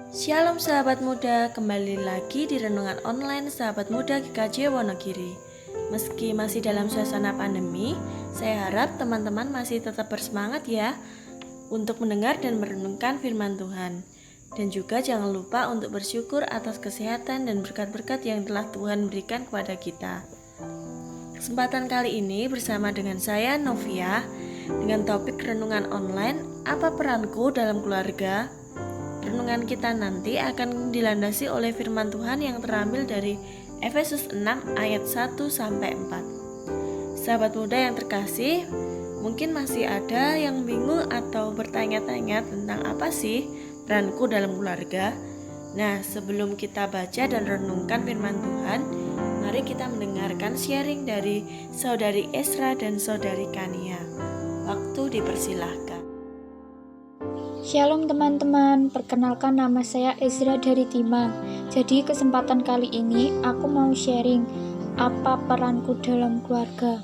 Shalom sahabat muda, kembali lagi di Renungan Online Sahabat Muda GKJ Wonogiri. Meski masih dalam suasana pandemi, saya harap teman-teman masih tetap bersemangat ya untuk mendengar dan merenungkan firman Tuhan. Dan juga jangan lupa untuk bersyukur atas kesehatan dan berkat-berkat yang telah Tuhan berikan kepada kita. Kesempatan kali ini bersama dengan saya Novia dengan topik Renungan Online, apa peranku dalam keluarga? Renungan kita nanti akan dilandasi oleh firman Tuhan yang terambil dari Efesus 6 ayat 1-4. Sahabat muda yang terkasih, mungkin masih ada yang bingung atau bertanya-tanya tentang apa sih peranku dalam keluarga. Nah, sebelum kita baca dan renungkan firman Tuhan, mari kita mendengarkan sharing dari Saudari Esra dan Saudari Kania. Waktu dipersilahkan. Shalom teman-teman, perkenalkan nama saya Ezra dari Timang. Jadi kesempatan kali ini aku mau sharing apa peranku dalam keluarga.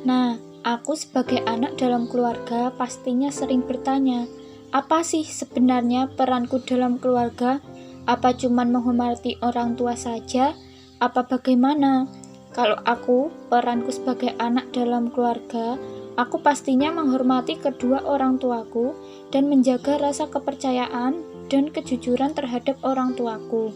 Nah, aku sebagai anak dalam keluarga pastinya sering bertanya, apa sih sebenarnya peranku dalam keluarga? Apa cuman menghormati orang tua saja? Apa bagaimana? Kalau aku, peranku sebagai anak dalam keluarga, aku pastinya menghormati kedua orang tuaku dan menjaga rasa kepercayaan dan kejujuran terhadap orang tuaku.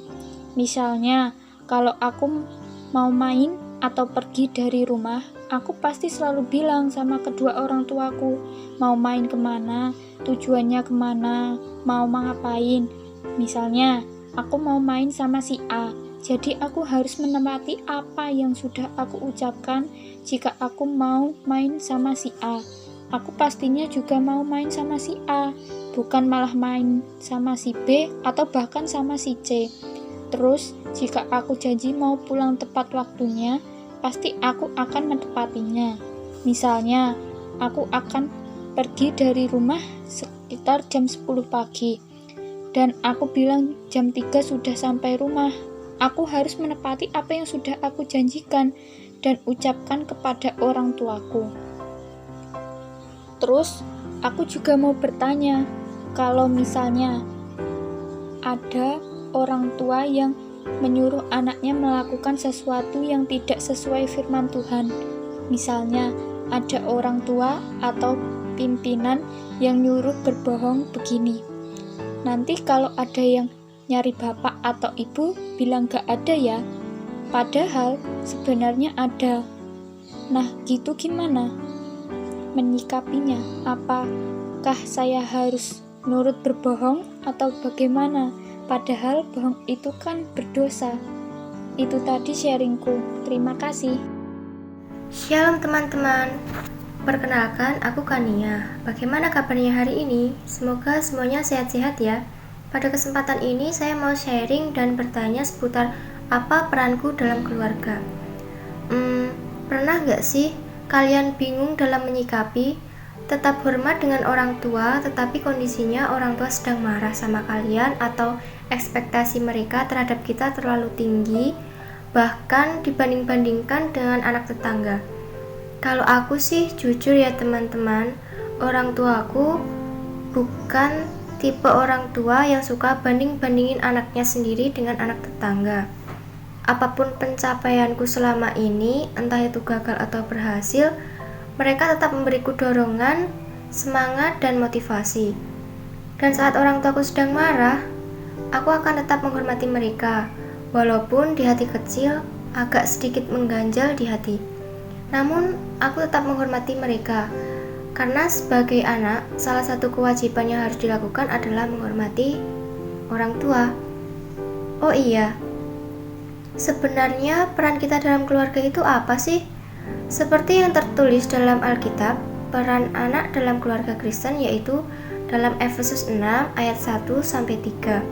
Misalnya, kalau aku mau main atau pergi dari rumah, aku pasti selalu bilang sama kedua orang tuaku, mau main kemana, tujuannya kemana, mau ngapain. Misalnya, aku mau main sama si A, jadi aku harus menepati apa yang sudah aku ucapkan jika aku mau main sama si A. Aku pastinya juga mau main sama si A, bukan malah main sama si B atau bahkan sama si C. Terus, jika aku janji mau pulang tepat waktunya, pasti aku akan menepatinya. Misalnya, aku akan pergi dari rumah sekitar jam 10 pagi, dan aku bilang jam 3 sudah sampai rumah. Aku harus menepati apa yang sudah aku janjikan dan ucapkan kepada orang tuaku. Terus, aku juga mau bertanya, kalau misalnya ada orang tua yang menyuruh anaknya melakukan sesuatu yang tidak sesuai firman Tuhan. Misalnya, ada orang tua atau pimpinan yang nyuruh berbohong begini. Nanti kalau ada yang nyari bapak atau ibu, bilang gak ada ya. Padahal sebenarnya ada. Nah, gitu gimana menyikapinya? Apakah saya harus nurut berbohong atau bagaimana? Padahal bohong itu kan berdosa. Itu tadi sharingku. Terima kasih. Shalom teman-teman. Perkenalkan, aku Kania. Bagaimana kabarnya hari ini? Semoga semuanya sehat-sehat ya. Pada kesempatan ini saya mau sharing dan bertanya seputar apa peranku dalam keluarga. Pernah gak sih kalian bingung dalam menyikapi tetap hormat dengan orang tua, tetapi kondisinya orang tua sedang marah sama kalian atau ekspektasi mereka terhadap kita terlalu tinggi, bahkan dibanding-bandingkan dengan anak tetangga. Kalau aku sih jujur ya teman-teman, orang tuaku bukan tipe orang tua yang suka banding-bandingin anaknya sendiri dengan anak tetangga. Apapun pencapaianku selama ini, entah itu gagal atau berhasil, mereka tetap memberiku dorongan, semangat, dan motivasi. Dan saat orang tuaku sedang marah, aku akan tetap menghormati mereka, walaupun di hati kecil agak sedikit mengganjal di hati. Namun, aku tetap menghormati mereka, karena sebagai anak, salah satu kewajiban yang harus dilakukan adalah menghormati orang tua. Oh iya, sebenarnya peran kita dalam keluarga itu apa sih? Seperti yang tertulis dalam Alkitab, peran anak dalam keluarga Kristen yaitu dalam Efesus 6 ayat 1-3.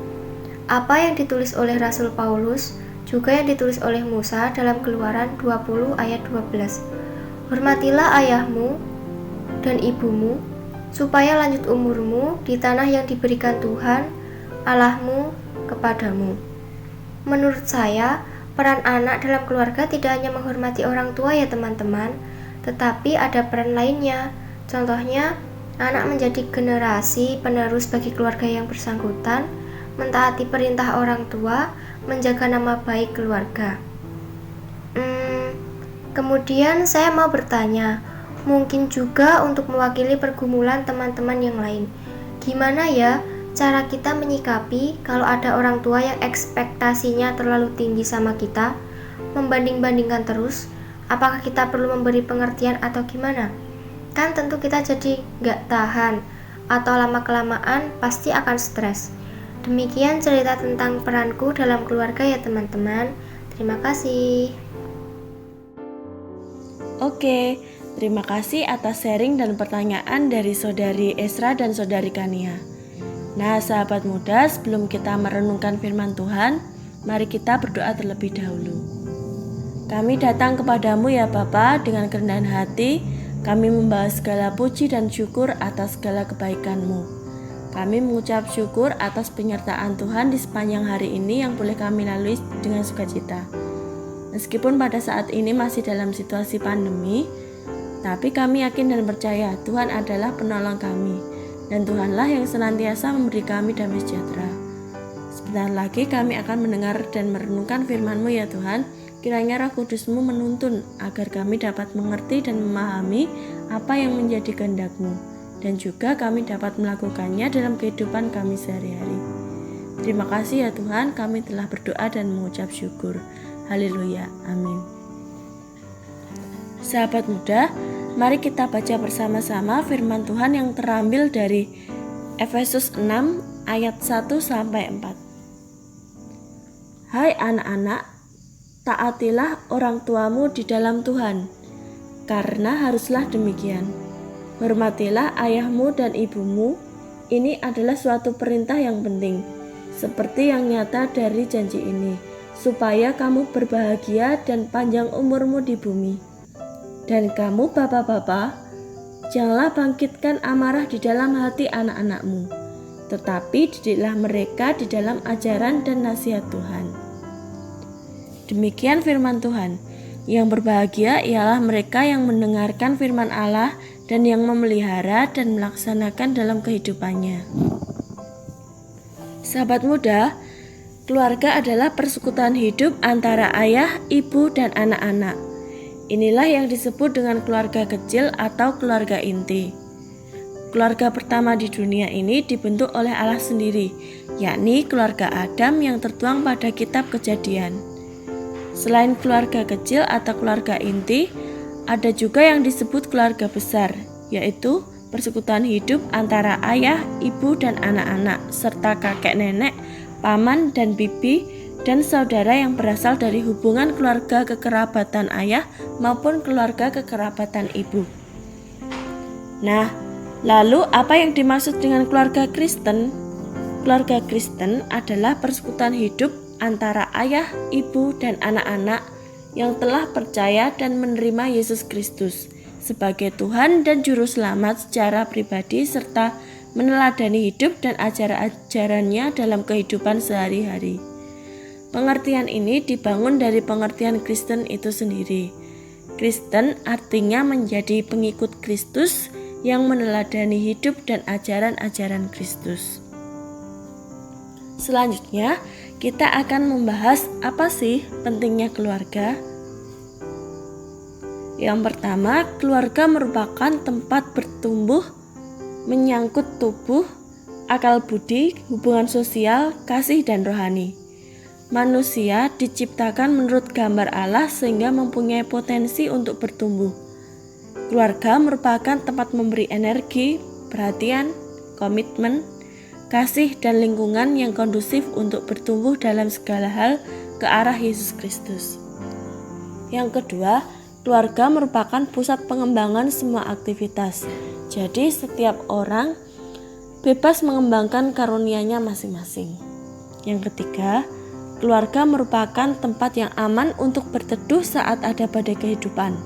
Apa yang ditulis oleh Rasul Paulus, juga yang ditulis oleh Musa dalam Keluaran 20 ayat 12. Hormatilah ayahmu dan ibumu, supaya lanjut umurmu di tanah yang diberikan Tuhan Allahmu kepadamu. Menurut saya, peran anak dalam keluarga tidak hanya menghormati orang tua ya teman-teman, tetapi ada peran lainnya. Contohnya, anak menjadi generasi penerus bagi keluarga yang bersangkutan, mentaati perintah orang tua, menjaga nama baik keluarga. Kemudian saya mau bertanya, mungkin juga untuk mewakili pergumulan teman-teman yang lain. Gimana ya cara kita menyikapi kalau ada orang tua yang ekspektasinya terlalu tinggi sama kita, membanding-bandingkan terus? Apakah kita perlu memberi pengertian atau gimana? Kan tentu kita jadi gak tahan, atau lama-kelamaan pasti akan stres. Demikian cerita tentang peranku dalam keluarga ya teman-teman. Terima kasih. Oke, terima kasih atas sharing dan pertanyaan dari Saudari Esra dan Saudari Kania. Nah, sahabat muda, sebelum kita merenungkan firman Tuhan, mari kita berdoa terlebih dahulu. Kami datang kepadamu ya Bapa dengan kerendahan hati, kami membawa segala puji dan syukur atas segala kebaikan-Mu. Kami mengucap syukur atas penyertaan Tuhan di sepanjang hari ini yang boleh kami lalui dengan sukacita. Meskipun pada saat ini masih dalam situasi pandemi, tapi kami yakin dan percaya Tuhan adalah penolong kami, dan Tuhanlah yang senantiasa memberi kami damai sejahtera. Sebentar lagi kami akan mendengar dan merenungkan firman-Mu ya Tuhan. Kiranya Roh Kudus-Mu menuntun agar kami dapat mengerti dan memahami apa yang menjadi kehendak-Mu, dan juga kami dapat melakukannya dalam kehidupan kami sehari-hari. Terima kasih ya Tuhan, kami telah berdoa dan mengucap syukur. Haleluya, amin. Sahabat muda, mari kita baca bersama-sama firman Tuhan yang terambil dari Efesus 6 ayat 1-4. Hai anak-anak, taatilah orang tuamu di dalam Tuhan, karena haruslah demikian. Hormatilah ayahmu dan ibumu, ini adalah suatu perintah yang penting, seperti yang nyata dari janji ini, supaya kamu berbahagia dan panjang umurmu di bumi. Dan kamu bapak-bapak, janganlah bangkitkan amarah di dalam hati anak-anakmu, tetapi didiklah mereka di dalam ajaran dan nasihat Tuhan. Demikian firman Tuhan. Yang berbahagia ialah mereka yang mendengarkan firman Allah dan yang memelihara dan melaksanakan dalam kehidupannya. Sahabat muda, keluarga adalah persekutuan hidup antara ayah, ibu, dan anak-anak. Inilah yang disebut dengan keluarga kecil atau keluarga inti. Keluarga pertama di dunia ini dibentuk oleh Allah sendiri, yakni keluarga Adam yang tertuang pada kitab Kejadian. Selain keluarga kecil atau keluarga inti, ada juga yang disebut keluarga besar, yaitu persekutuan hidup antara ayah, ibu, dan anak-anak, serta kakek nenek, paman dan bibi, dan saudara yang berasal dari hubungan keluarga kekerabatan ayah maupun keluarga kekerabatan ibu. Nah, lalu apa yang dimaksud dengan keluarga Kristen? Keluarga Kristen adalah persekutuan hidup antara ayah, ibu, dan anak-anak yang telah percaya dan menerima Yesus Kristus sebagai Tuhan dan Juru Selamat secara pribadi serta meneladani hidup dan ajaran-ajarannya dalam kehidupan sehari-hari. Pengertian ini dibangun dari pengertian Kristen itu sendiri. Kristen artinya menjadi pengikut Kristus yang meneladani hidup dan ajaran-ajaran Kristus. Selanjutnya, kita akan membahas apa sih pentingnya keluarga. Yang pertama, keluarga merupakan tempat bertumbuh, menyangkut tubuh, akal budi, hubungan sosial, kasih, dan rohani. Manusia diciptakan menurut gambar Allah sehingga mempunyai potensi untuk bertumbuh. Keluarga merupakan tempat memberi energi, perhatian, komitmen, kasih, dan lingkungan yang kondusif untuk bertumbuh dalam segala hal ke arah Yesus Kristus. Yang kedua, keluarga merupakan pusat pengembangan semua aktivitas. Jadi setiap orang bebas mengembangkan karunia-Nya masing-masing. Yang ketiga, keluarga merupakan tempat yang aman untuk berteduh saat ada badai kehidupan.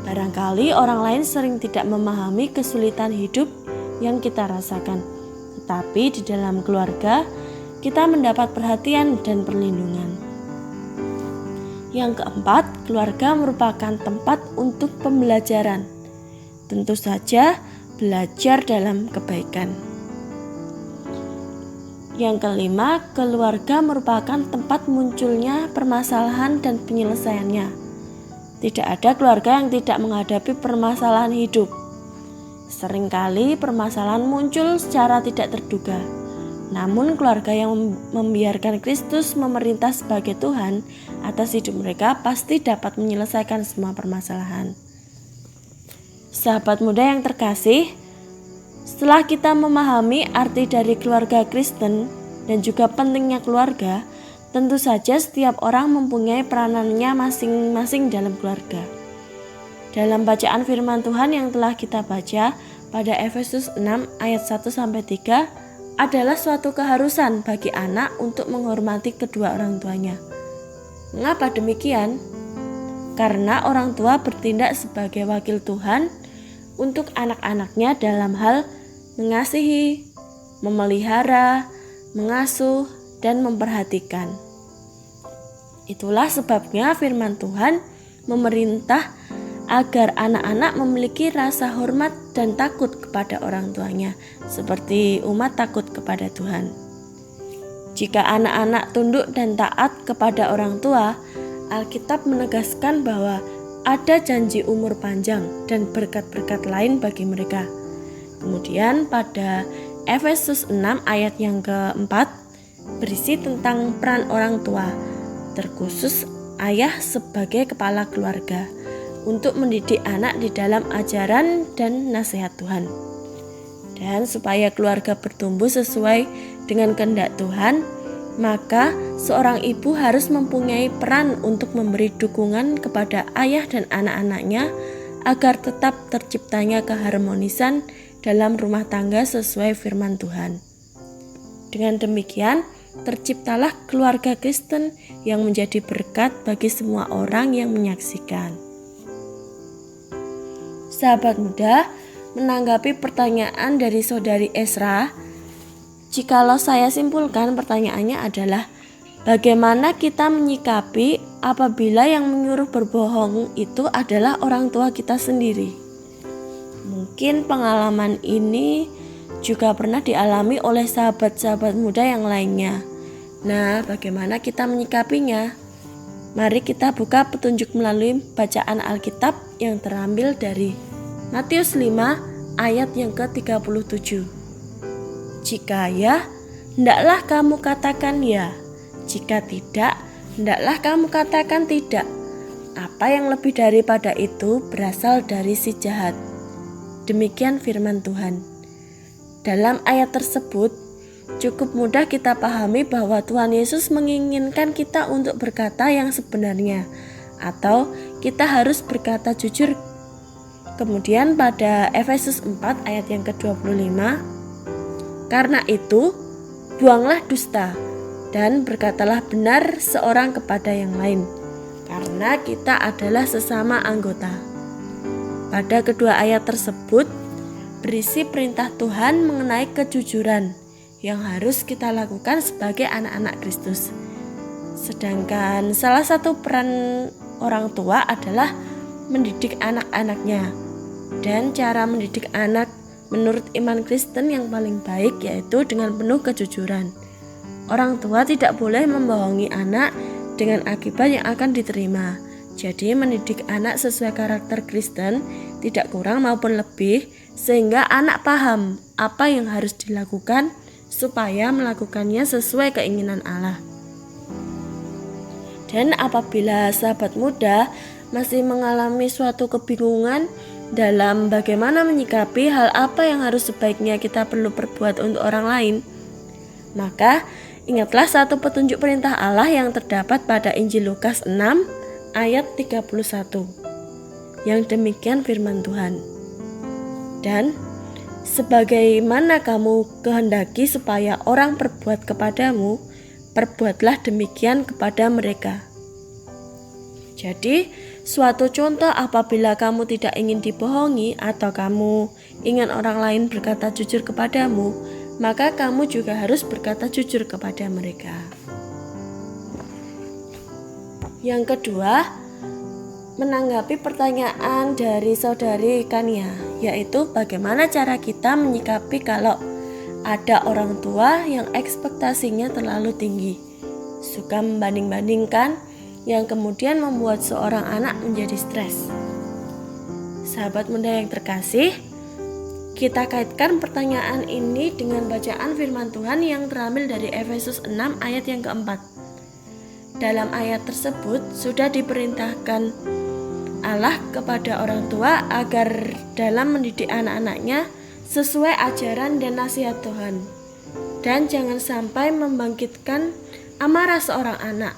Barangkali orang lain sering tidak memahami kesulitan hidup yang kita rasakan. Tetapi di dalam keluarga, kita mendapat perhatian dan perlindungan. Yang keempat, keluarga merupakan tempat untuk pembelajaran. Tentu saja, belajar dalam kebaikan. Yang kelima, keluarga merupakan tempat munculnya permasalahan dan penyelesaiannya. Tidak ada keluarga yang tidak menghadapi permasalahan hidup. Seringkali permasalahan muncul secara tidak terduga. Namun keluarga yang membiarkan Kristus memerintah sebagai Tuhan atas hidup mereka pasti dapat menyelesaikan semua permasalahan. Sahabat muda yang terkasih, setelah kita memahami arti dari keluarga Kristen dan juga pentingnya keluarga, tentu saja setiap orang mempunyai peranannya masing-masing dalam keluarga. Dalam bacaan firman Tuhan yang telah kita baca pada Efesus 6 ayat 1-3 adalah suatu keharusan bagi anak untuk menghormati kedua orang tuanya. Mengapa demikian? Karena orang tua bertindak sebagai wakil Tuhan untuk anak-anaknya dalam hal mengasihi, memelihara, mengasuh, dan memperhatikan. Itulah sebabnya firman Tuhan memerintah agar anak-anak memiliki rasa hormat dan takut kepada orang tuanya, seperti umat takut kepada Tuhan. Jika anak-anak tunduk dan taat kepada orang tua, Alkitab menegaskan bahwa ada janji umur panjang dan berkat-berkat lain bagi mereka. Kemudian pada Efesus 6 ayat yang keempat berisi tentang peran orang tua, terkhusus ayah sebagai kepala keluarga, untuk mendidik anak di dalam ajaran dan nasihat Tuhan. Dan supaya keluarga bertumbuh sesuai dengan kehendak Tuhan, maka seorang ibu harus mempunyai peran untuk memberi dukungan kepada ayah dan anak-anaknya agar tetap terciptanya keharmonisan dalam rumah tangga sesuai firman Tuhan. Dengan demikian, terciptalah keluarga Kristen yang menjadi berkat bagi semua orang yang menyaksikan. Sahabat muda, menanggapi pertanyaan dari saudari Esra, jikalau saya simpulkan pertanyaannya adalah bagaimana kita menyikapi apabila yang menyuruh berbohong itu adalah orang tua kita sendiri. Mungkin pengalaman ini juga pernah dialami oleh sahabat-sahabat muda yang lainnya. Nah, bagaimana kita menyikapinya? Mari kita buka petunjuk melalui bacaan Alkitab yang terambil dari Matius 5 ayat yang ke-37. Jika ya, hendaklah kamu katakan ya. Jika tidak, hendaklah kamu katakan tidak. Apa yang lebih daripada itu berasal dari si jahat. Demikian firman Tuhan. Dalam ayat tersebut, cukup mudah kita pahami bahwa Tuhan Yesus menginginkan kita untuk berkata yang sebenarnya, atau kita harus berkata jujur. Kemudian pada Efesus 4 ayat yang ke-25, karena itu, buanglah dusta dan berkatalah benar seorang kepada yang lain, karena kita adalah sesama anggota. Pada kedua ayat tersebut, berisi perintah Tuhan mengenai kejujuran yang harus kita lakukan sebagai anak-anak Kristus. Sedangkan salah satu peran orang tua adalah mendidik anak-anaknya. Dan cara mendidik anak menurut iman Kristen yang paling baik yaitu dengan penuh kejujuran. Orang tua tidak boleh membohongi anak dengan akibat yang akan diterima. Jadi mendidik anak sesuai karakter Kristen tidak kurang maupun lebih, sehingga anak paham apa yang harus dilakukan supaya melakukannya sesuai keinginan Allah. Dan apabila sahabat muda masih mengalami suatu kebingungan dalam bagaimana menyikapi hal apa yang harus sebaiknya kita perlu perbuat untuk orang lain, maka ingatlah satu petunjuk perintah Allah yang terdapat pada Injil Lukas 6 ayat 31 yang demikian firman Tuhan. Dan sebagaimana kamu kehendaki supaya orang berbuat kepadamu, perbuatlah demikian kepada mereka. Jadi, suatu contoh apabila kamu tidak ingin dibohongi atau kamu ingin orang lain berkata jujur kepadamu, maka kamu juga harus berkata jujur kepada mereka. Yang kedua, menanggapi pertanyaan dari saudari Kania, yaitu bagaimana cara kita menyikapi kalau Ada orang tua yang ekspektasinya terlalu tinggi, suka membanding-bandingkan, yang kemudian membuat seorang anak menjadi stres. Sahabat muda yang terkasih, kita kaitkan pertanyaan ini dengan bacaan firman Tuhan yang terambil dari Efesus 6 ayat yang keempat. Dalam ayat tersebut sudah diperintahkan Allah kepada orang tua agar dalam mendidik anak-anaknya sesuai ajaran dan nasihat Tuhan. Dan jangan sampai membangkitkan amarah seorang anak.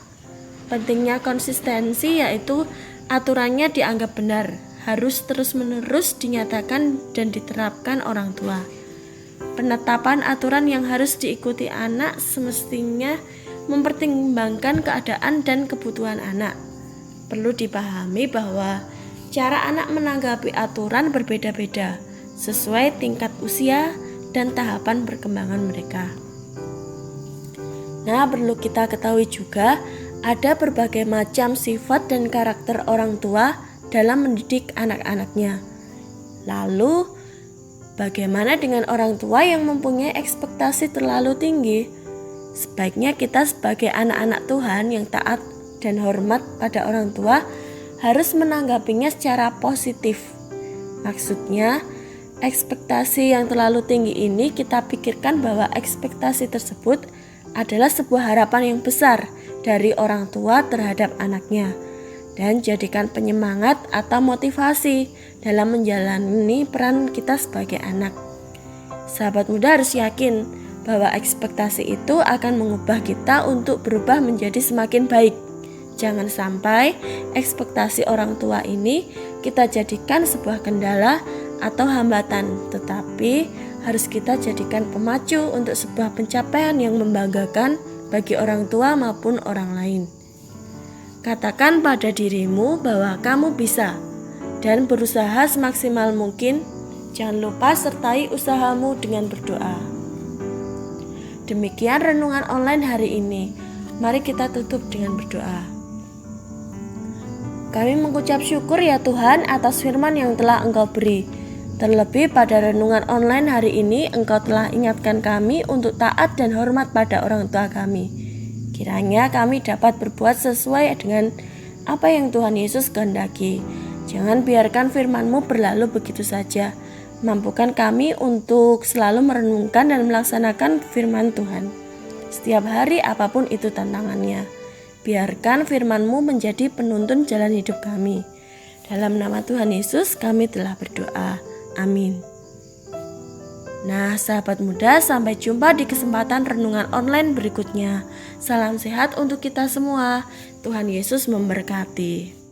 Pentingnya konsistensi, yaitu aturannya dianggap benar, harus terus-menerus dinyatakan dan diterapkan orang tua. Penetapan aturan yang harus diikuti anak semestinya mempertimbangkan keadaan dan kebutuhan anak. Perlu dipahami bahwa cara anak menanggapi aturan berbeda-beda sesuai tingkat usia dan tahapan perkembangan mereka. Nah, perlu kita ketahui juga ada berbagai macam sifat dan karakter orang tua dalam mendidik anak-anaknya. Lalu, bagaimana dengan orang tua yang mempunyai ekspektasi terlalu tinggi? Sebaiknya kita sebagai anak-anak Tuhan yang taat dan hormat pada orang tua harus menanggapinya secara positif. Maksudnya, ekspektasi yang terlalu tinggi ini kita pikirkan bahwa ekspektasi tersebut adalah sebuah harapan yang besar dari orang tua terhadap anaknya, dan jadikan penyemangat atau motivasi dalam menjalani peran kita sebagai anak. Sahabat muda harus yakin bahwa ekspektasi itu akan mengubah kita untuk berubah menjadi semakin baik. Jangan sampai ekspektasi orang tua ini kita jadikan sebuah kendala atau hambatan, tetapi harus kita jadikan pemacu untuk sebuah pencapaian yang membanggakan bagi orang tua maupun orang lain. Katakan pada dirimu bahwa kamu bisa dan berusaha semaksimal mungkin. Jangan lupa sertai usahamu dengan berdoa. Demikian renungan online hari ini. Mari kita tutup dengan berdoa. Kami mengucap syukur ya Tuhan atas firman yang telah Engkau beri. Terlebih pada renungan online hari ini, Engkau telah ingatkan kami untuk taat dan hormat pada orang tua kami. Kiranya kami dapat berbuat sesuai dengan apa yang Tuhan Yesus kehendaki. Jangan biarkan firman-Mu berlalu begitu saja. Mampukan kami untuk selalu merenungkan dan melaksanakan firman Tuhan. Setiap hari apapun itu tantangannya. Biarkan firman-Mu menjadi penuntun jalan hidup kami. Dalam nama Tuhan Yesus kami telah berdoa. Amin. Nah, sahabat muda, sampai jumpa di kesempatan renungan online berikutnya. Salam sehat untuk kita semua. Tuhan Yesus memberkati.